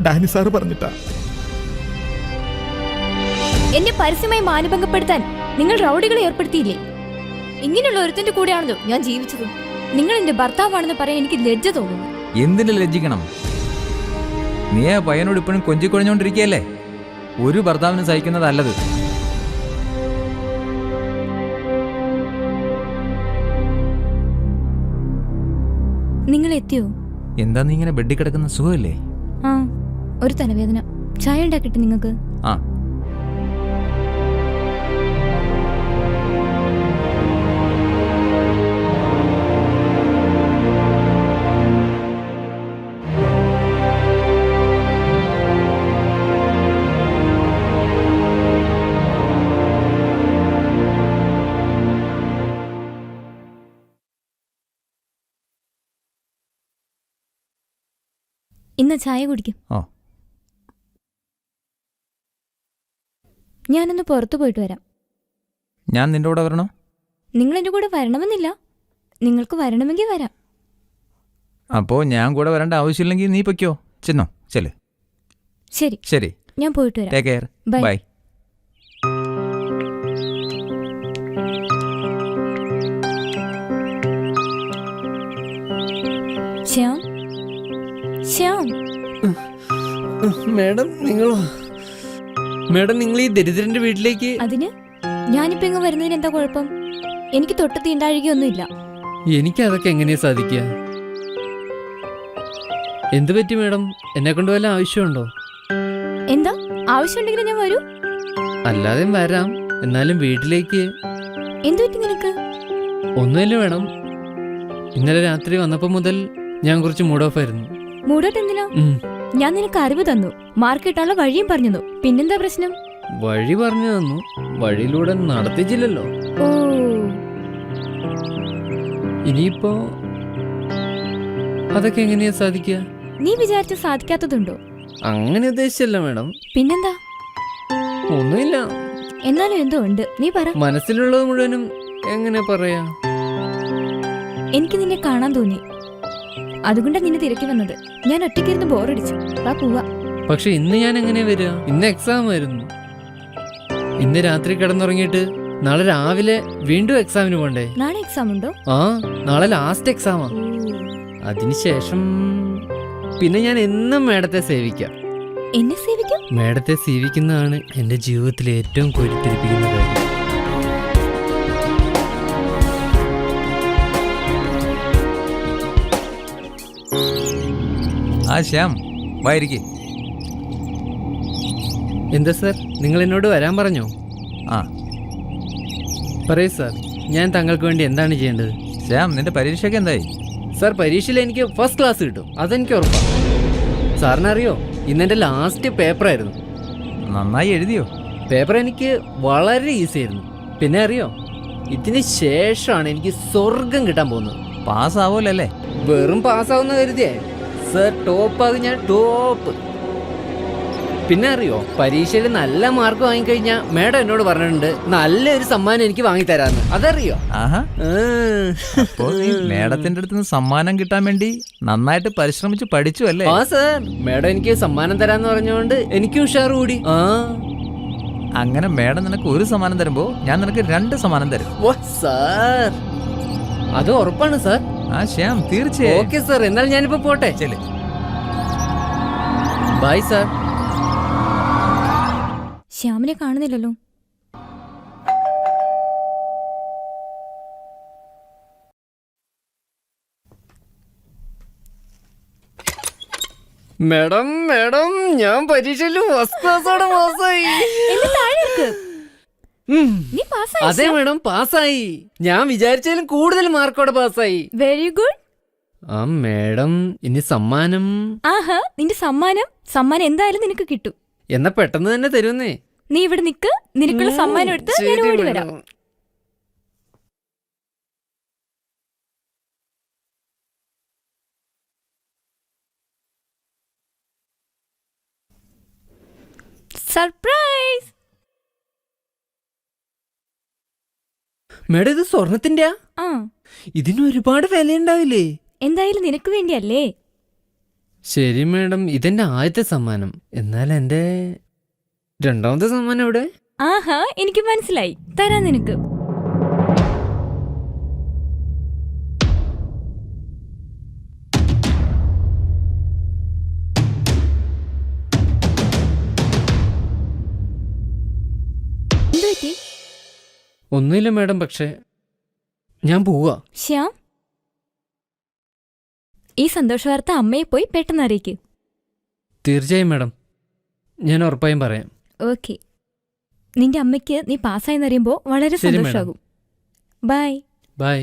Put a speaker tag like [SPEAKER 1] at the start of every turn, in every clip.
[SPEAKER 1] Dani sir പറഞ്ഞിട്ടാ.
[SPEAKER 2] എന്നെ പരസ്യമായി മാനഭംഗപ്പെടുത്താൻ നിങ്ങൾ റൗഡികളെ ഏർപ്പെടുത്തിയില്ലേ? ഇങ്ങനെയുള്ള ഒരുത്തിന്റെ കൂടെയാണല്ലോ ഞാൻ ജീവിച്ചത്. നിങ്ങൾ എന്റെ ഭർത്താവാണെന്ന് പറയാൻ എനിക്ക് ലജ്ജ തോന്നുന്നു.
[SPEAKER 3] എന്തിനു ലജ്ജിക്കണം? നീ ആ പയ്യനോട് ഇപ്പോഴും കൊഞ്ചിക്കൊഴിഞ്ഞോണ്ടിരിക്കുകയല്ലേ? ഒരു ഭർത്താവിന് സഹിക്കുന്നതല്ലത്.
[SPEAKER 2] നിങ്ങൾ എത്തിയോ?
[SPEAKER 3] എന്താ നീ ഇങ്ങനെ ബെഡിൽ കിടക്കുന്ന? സുഖമല്ലേ?
[SPEAKER 2] ആ, ഒരു തലവേദന. ചായ ഉണ്ടാക്കിട്ട് നിങ്ങൾക്ക്?
[SPEAKER 3] ആ,
[SPEAKER 2] ഇന്ന് ചായ കുടിക്കും.
[SPEAKER 3] ഓ,
[SPEAKER 2] ഞാനൊന്ന് പുറത്തു പോയിട്ട് വരാം.
[SPEAKER 3] ഞാൻ നിന്റെ കൂടെ വരണോ?
[SPEAKER 2] നിങ്ങൾ എൻ്റെ കൂടെ വരണമെന്നില്ല. നിങ്ങൾക്ക് വരണമെങ്കിൽ വരാം.
[SPEAKER 3] അപ്പോൾ ഞാൻ കൂടെ വരേണ്ട ആവശ്യമില്ലെങ്കിൽ നീ പൊയ്ക്കോ. ചെന്നോ, ചെല്.
[SPEAKER 2] ശരി
[SPEAKER 3] ശരി,
[SPEAKER 2] ഞാൻ പോയിട്ട് വരാം.
[SPEAKER 3] Take care.
[SPEAKER 2] Bye.
[SPEAKER 3] Bye.
[SPEAKER 2] Shyam, Shyam,
[SPEAKER 4] madam നിങ്ങളോ? മേഡം നിങ്ങൾ ഈ ദരിദ്രന്റെ വീട്ടിലേക്ക്?
[SPEAKER 2] അതിന് ഞാനിപ്പോ ഇങ്ങ് വരുന്നതിന് എന്താ കുഴപ്പം? എനിക്ക് തൊട്ട് തീണ്ടാഴുകയൊന്നുമില്ല.
[SPEAKER 4] എനിക്ക് അതൊക്കെ എങ്ങനെയാ സാധിക്കുക? എന്ത് പറ്റി മേഡം? എന്നെ കൊണ്ട് വല്ല ആവശ്യമുണ്ടോ?
[SPEAKER 2] എന്താ ആവശ്യമുണ്ടെങ്കിലും ഞാൻ വരൂ.
[SPEAKER 4] അല്ലാതെ വരാം, എന്നാലും വീട്ടിലേക്ക്.
[SPEAKER 2] എന്തു പറ്റി നിനക്ക്?
[SPEAKER 4] ഒന്നുമില്ല മേഡം, ഇന്നലെ രാത്രി വന്നപ്പോ മുതൽ ഞാൻ കുറച്ച് മൂഡ് ഓഫ് ആയിരുന്നു.
[SPEAKER 2] മൂടോട്ട് എന്തിനാ? ഞാൻ നിനക്ക് അറിവ് തന്നു, മാർക്ക് കിട്ടാനുള്ള വഴിയും പറഞ്ഞു തന്നു. പിന്നെന്താ പ്രശ്നം?
[SPEAKER 4] വഴി പറഞ്ഞു തന്നു, വഴിയിലൂടെ നടത്തിച്ചില്ലല്ലോ.
[SPEAKER 2] ഓ,
[SPEAKER 4] ഇനിയിപ്പോ അതൊക്കെ എങ്ങനെയാ സാധിക്കുക?
[SPEAKER 2] നീ വിചാരിച്ച സാധിക്കാത്തതുണ്ടോ?
[SPEAKER 4] അങ്ങനെ ഉദ്ദേശിച്ചല്ല മേഡം.
[SPEAKER 2] പിന്നെന്താ?
[SPEAKER 4] ഒന്നുമില്ല,
[SPEAKER 2] എന്നാലും എന്തോ ഉണ്ട്. നീ പറ.
[SPEAKER 4] മനസ്സിലുള്ളത് മുഴുവനും എങ്ങനെ പറയാ?
[SPEAKER 2] എനിക്ക് നിന്നെ കാണാൻ തോന്നി, അതുകൊണ്ടാ നിന്നെ തിരക്കി വന്നത്. ഞാൻ ഒറ്റയ്ക്കിരുന്ന് ബോറടിച്ചു. വാ പോവാ.
[SPEAKER 4] പക്ഷെ ഇന്ന് ഞാൻ എങ്ങനെ വരിക? ഇന്ന് എക്സാം ആയിരുന്നു. ഇന്ന് രാത്രി കിടന്നുറങ്ങിയിട്ട് നാളെ രാവിലെ വീണ്ടും എക്സാമിന് പോണ്ടേ?
[SPEAKER 2] നാളെ എക്സാം ഉണ്ടോ?
[SPEAKER 4] ആ, നാളെ ലാസ്റ്റ് എക്സാമാ. അതിനുശേഷം പിന്നെ ഞാൻ എന്നും മേഡത്തെ സേവിക്കാം.
[SPEAKER 2] എന്നെ സേവിക്കും?
[SPEAKER 4] മേഡത്തെ സേവിക്കുന്നതാണ് എന്റെ ജീവിതത്തിലെ ഏറ്റവും കോരിത്തിരിപ്പിക്കുന്ന കാര്യം.
[SPEAKER 3] ആ ശ്യാം, വായിരിക്കേ.
[SPEAKER 4] എന്താ സാർ, നിങ്ങൾ എന്നോട് വരാൻ പറഞ്ഞോ?
[SPEAKER 3] ആ,
[SPEAKER 4] പറയൂ സാർ, ഞാൻ താങ്കൾക്ക് വേണ്ടി എന്താണ് ചെയ്യേണ്ടത്?
[SPEAKER 3] ശ്യാം, നിന്റെ പരീക്ഷയ്ക്ക് എന്തായി?
[SPEAKER 4] സാർ, പരീക്ഷയിൽ എനിക്ക് ഫസ്റ്റ് ക്ലാസ് കിട്ടും, അതെനിക്ക് ഉറപ്പാണ്. സാറിനറിയോ, ഇന്നെൻ്റെ ലാസ്റ്റ് പേപ്പറായിരുന്നു.
[SPEAKER 3] നന്നായി എഴുതിയോ?
[SPEAKER 4] പേപ്പർ എനിക്ക് വളരെ ഈസി ആയിരുന്നു. പിന്നെ അറിയോ, ഇതിന് ശേഷമാണ് എനിക്ക് സ്വർഗം കിട്ടാൻ പോകുന്നത്.
[SPEAKER 3] പാസ്സാവൂലല്ലേ?
[SPEAKER 4] വെറും പാസ്സാവുന്ന കരുതിയേ സാർ, ടോപ്പാകും ഞാൻ, ടോപ്പ്. പിന്നെ അറിയോ, പരീക്ഷയിൽ നല്ല മാർക്ക് വാങ്ങിക്കഴിഞ്ഞാൽ മേഡം എന്നോട് പറഞ്ഞിട്ടുണ്ട് നല്ലൊരു സമ്മാനം എനിക്ക് വാങ്ങിത്തരാന്ന്. അതറിയോ?
[SPEAKER 3] ആഹാ, അപ്പോൾ നീ മേഡത്തിന്റെ അടുത്ത് സമ്മാനം കിട്ടാൻ വേണ്ടി നന്നായിട്ട് പരിശ്രമിച്ച് പഠിച്ചു അല്ലേ?
[SPEAKER 4] ആ സാർ, മേഡം എനിക്ക് സമ്മാനം തരാന്ന് പറഞ്ഞുകൊണ്ട് എനിക്ക് ഉഷാർ കൂടി. ആ,
[SPEAKER 3] അങ്ങനെ മേഡം നിനക്ക് ഒരു സമ്മാനം തരുമ്പോ ഞാൻ നിനക്ക് 2 സമ്മാനം തരും.
[SPEAKER 4] ഓ സാർ, അത് ഉറപ്പാണ് സാർ.
[SPEAKER 3] ആ ശ്യാം, തീർച്ചയായും.
[SPEAKER 4] ഓക്കെ സാർ, എന്നാൽ ഞാനിപ്പോ പോട്ടെ.
[SPEAKER 3] ചെല്.
[SPEAKER 4] Bye sir.
[SPEAKER 2] ശ്യാമിനെ കാണുന്നില്ലല്ലോ.
[SPEAKER 4] മേഡം മേഡം, ഞാൻ പരീക്ഷയിൽ ഫസ്റ്റ് ക്ലാസ്സോടെ പാസ്സായി.
[SPEAKER 2] നീ പാസ്സായി?
[SPEAKER 4] അതെ മേഡം, പാസ്സായി. ഞാൻ വിചാരിച്ചാലും കൂടുതൽ മാർക്കോടെ പാസ്സായി.
[SPEAKER 2] Very good.
[SPEAKER 4] ആ മേഡം, ഇനി സമ്മാനം.
[SPEAKER 2] ആഹാ, നിന്റെ സമ്മാനം എന്തായാലും നിനക്ക് കിട്ടും.
[SPEAKER 4] എന്നാ പെട്ടെന്ന് തന്നെ തരുന്നേ.
[SPEAKER 2] നീ ഇവിടെ നിക്ക്, നിനക്കുള്ള സമ്മാനം എടുത്ത് ഞാൻ ഓടി വരാം. സർപ്രൈസ്.
[SPEAKER 4] മേഡം, ഇത് സ്വർണത്തിന്റെ?
[SPEAKER 2] ആ,
[SPEAKER 4] ഇതിന് ഒരുപാട് വിലയുണ്ടാവില്ലേ?
[SPEAKER 2] എന്തായാലും നിനക്ക് വേണ്ടിയല്ലേ.
[SPEAKER 4] ശരി മാഡം, ഇതെന്റെ ആദ്യത്തെ സമ്മാനം. എന്നാൽ എന്റെ രണ്ടാമത്തെ സമ്മാനം എവിടെ?
[SPEAKER 2] ആഹാ, എനിക്ക് മനസ്സിലായി. തരാൻ നിനക്ക്. എന്ത് പറ്റി?
[SPEAKER 4] ഒന്നുമില്ല മാഡം, പക്ഷേ ഞാൻ പോവാ.
[SPEAKER 2] ശ്യാം, ഈ സന്തോഷ വാർത്ത അമ്മയെ പോയി പെട്ടെന്ന് അറിയിക്ക്.
[SPEAKER 4] തീർച്ചയായും മാഡം, ഞാൻ ഉറപ്പായും പറയാം.
[SPEAKER 2] ഓക്കെ. നിന്റെ അമ്മയ്ക്ക് നീ പാസ്സായെന്നറിയുമ്പോൾ വളരെ
[SPEAKER 4] ശരി, madam.
[SPEAKER 2] സന്തോഷമാകും. ബൈ.
[SPEAKER 4] ബൈ.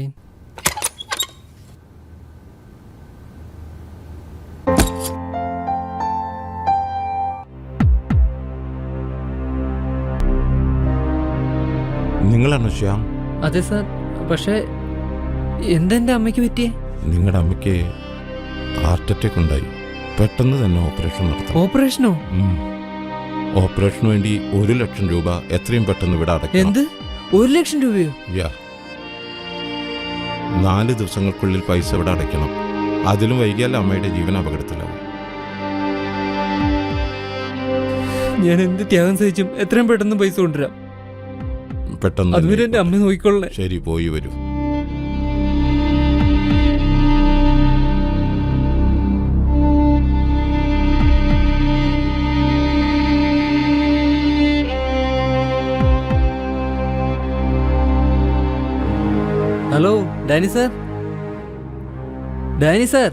[SPEAKER 1] നിങ്ങളാണോ ശ്യാം?
[SPEAKER 4] അതെ സാർ, പക്ഷേ എന്തെന്റെ അമ്മയ്ക്ക് പറ്റിയേ?
[SPEAKER 1] നിങ്ങളുടെ അമ്മയ്ക്ക് ഹാർട്ട് അറ്റാക്ക് ഉണ്ടായി. പെട്ടെന്ന് തന്നെ ഓപ്പറേഷൻ നടത്താം.
[SPEAKER 4] ഓപ്പറേഷനോ?
[SPEAKER 1] ഓപ്പറേഷന് വേണ്ടി 1 ലക്ഷം രൂപ എത്രയും പെട്ടെന്ന് ഇവിടെ അടയ്ക്കണം.
[SPEAKER 4] എന്ത്? 1 ലക്ഷം രൂപയോ?
[SPEAKER 1] യാ, 4 ദിവസങ്ങൾക്കുള്ളിൽ പൈസ ഇവിടെ അടയ്ക്കണം. അതിലും വൈകിയാൽ അമ്മയുടെ ജീവൻ അപകടത്തിലാവും.
[SPEAKER 4] ഞാൻ എന്ത് ത്യാഗം സഹിച്ചും എത്രയും പെട്ടെന്ന് പൈസ കൊണ്ടുവരാം.
[SPEAKER 1] പെട്ടെന്ന്
[SPEAKER 4] അതുവരെ
[SPEAKER 1] തന്നെ.
[SPEAKER 4] എന്റെ അമ്മ നോക്കിക്കൊള്ളേ.
[SPEAKER 1] ശരി, പോയി വരൂ.
[SPEAKER 4] Hello Danny sir. Danny sir,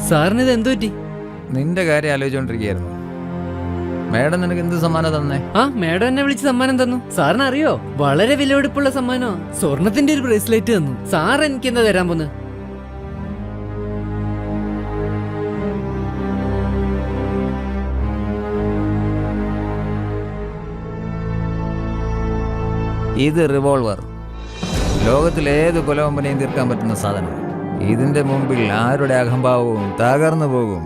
[SPEAKER 4] സാറിന് ഇത് എന്തു പറ്റി?
[SPEAKER 3] നിന്റെ കാര്യം ആലോചിച്ചോണ്ടിരിക്കുകയായിരുന്നു. മേഡം നിനക്ക് എന്ത് സമ്മാനം തന്നേ?
[SPEAKER 4] ആ, മേഡം എന്നെ വിളിച്ച് സമ്മാനം തന്നു. സാറിന് അറിയോ, വളരെ വിലപിടിപ്പുള്ള സമ്മാനോ. സ്വർണത്തിന്റെ ഒരു ബ്രേസ്ലെറ്റ് തന്നു. സാർ എനിക്ക് എന്താ തരാൻ പോന്ന്?
[SPEAKER 3] ഇത് റിവോൾവർ. ലോകത്തിൽ ഏത് കൊലവമ്പനെയും തീർക്കാൻ പറ്റുന്ന സാധനം. ഇതിന്റെ മുമ്പിൽ ആരുടെ അഹംഭാവവും തകർന്നു പോകും.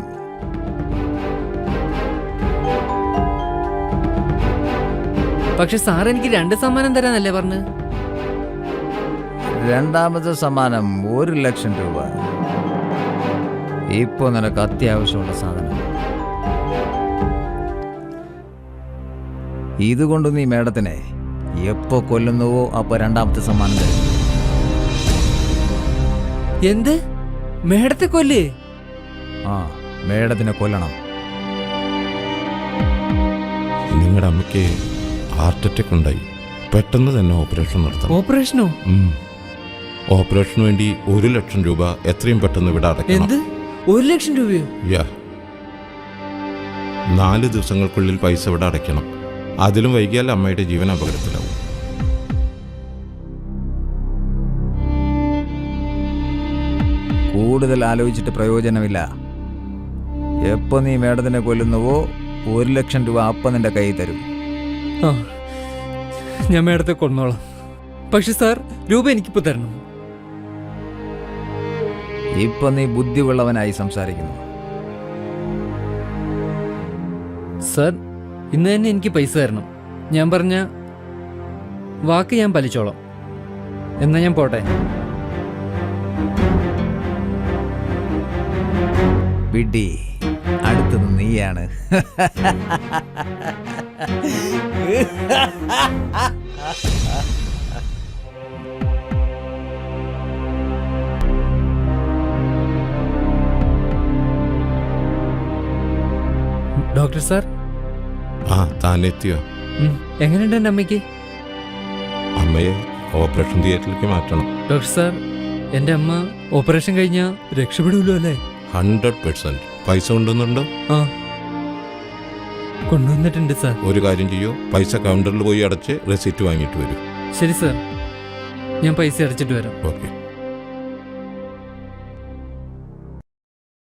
[SPEAKER 4] പക്ഷെ സാർ എനിക്ക് 2 സമ്മാനം തരാനല്ലേ പറഞ്ഞു?
[SPEAKER 3] രണ്ടാമത്തെ സമ്മാനം 1 ലക്ഷം രൂപ. ഇപ്പൊ നിനക്ക് അത്യാവശ്യമുള്ള സാധനം. ഇതുകൊണ്ട് നീ മേഡത്തിനെ എപ്പോ കൊല്ലുന്നുവോ അപ്പൊ രണ്ടാമത്തെ സമ്മാനം തരും.
[SPEAKER 4] എന്ത്? മേഡത്തെ കൊല്ലേ?
[SPEAKER 3] ആ, മേഡത്തിനെ കൊല്ലണം.
[SPEAKER 1] നിങ്ങളുടെ അമ്മയ്ക്ക് ഹാർട്ട് അറ്റാക്ക് ഉണ്ടായി. പെട്ടെന്ന് തന്നെ ഓപ്പറേഷൻ നടത്താം.
[SPEAKER 4] ഓപ്പറേഷനോ?
[SPEAKER 1] ഓപ്പറേഷന് വേണ്ടി 1 ലക്ഷം രൂപ എത്രയും പെട്ടെന്ന് ഇവിടെ അടയ്ക്കണം.
[SPEAKER 4] എന്ത്? 1 ലക്ഷം രൂപയോ?
[SPEAKER 1] യാ, 4 ദിവസങ്ങൾക്കുള്ളിൽ പൈസ ഇവിടെ അടയ്ക്കണം. അതിലും വൈകിയാൽ അമ്മയുടെ ജീവൻ അപകടത്തിലാവും.
[SPEAKER 3] കൂടുതൽ ആലോചിച്ചിട്ട് പ്രയോജനമില്ല. എപ്പോ നീ മേഡത്തിനെ കൊല്ലുന്നുവോ 1 ലക്ഷം രൂപ അപ്പം നിന്റെ കയ്യിൽ തരും.
[SPEAKER 4] ആ, ഞാൻ മേഡത്തെ കൊന്നോളാം. പക്ഷെ സാർ, രൂപ എനിക്കിപ്പോ തരണം.
[SPEAKER 3] ഇപ്പൊ നീ ബുദ്ധിയുള്ളവനായി സംസാരിക്കുന്നു.
[SPEAKER 4] സാർ, ഇന്ന് തന്നെ എനിക്ക് പൈസ തരണം. ഞാൻ പറഞ്ഞ വാക്ക് ഞാൻ പാലിച്ചോളാം. എന്നാ ഞാൻ പോട്ടെ.
[SPEAKER 3] വിഡ്ഢി, അടുത്തത് നീയാണ്.
[SPEAKER 4] Doctor sir.
[SPEAKER 1] ആ, താനെത്തിയോ?
[SPEAKER 4] എങ്ങനെയുണ്ട് എൻ്റെ അമ്മയ്ക്ക്?
[SPEAKER 1] അമ്മയെ ഓപ്പറേഷൻ തിയേറ്ററിലേക്ക് മാറ്റണം.
[SPEAKER 4] ഡോക്ടർ സാർ, എൻ്റെ അമ്മ ഓപ്പറേഷൻ കഴിഞ്ഞാൽ രക്ഷപ്പെടൂല്ലോ അല്ലേ?
[SPEAKER 1] 100%. പൈസ കൊണ്ടുവന്നുണ്ടോ?
[SPEAKER 4] ആ, കൊണ്ടുവന്നിട്ടുണ്ട് സാർ.
[SPEAKER 1] ഒരു കാര്യം ചെയ്യൂ, പൈസ കൗണ്ടറിൽ പോയി അടച്ച് റെസിപ്റ്റ് വാങ്ങിയിട്ട് വരൂ.
[SPEAKER 4] ശരി സാർ, ഞാൻ പൈസ അടച്ചിട്ട് വരാം.
[SPEAKER 1] ഓക്കെ.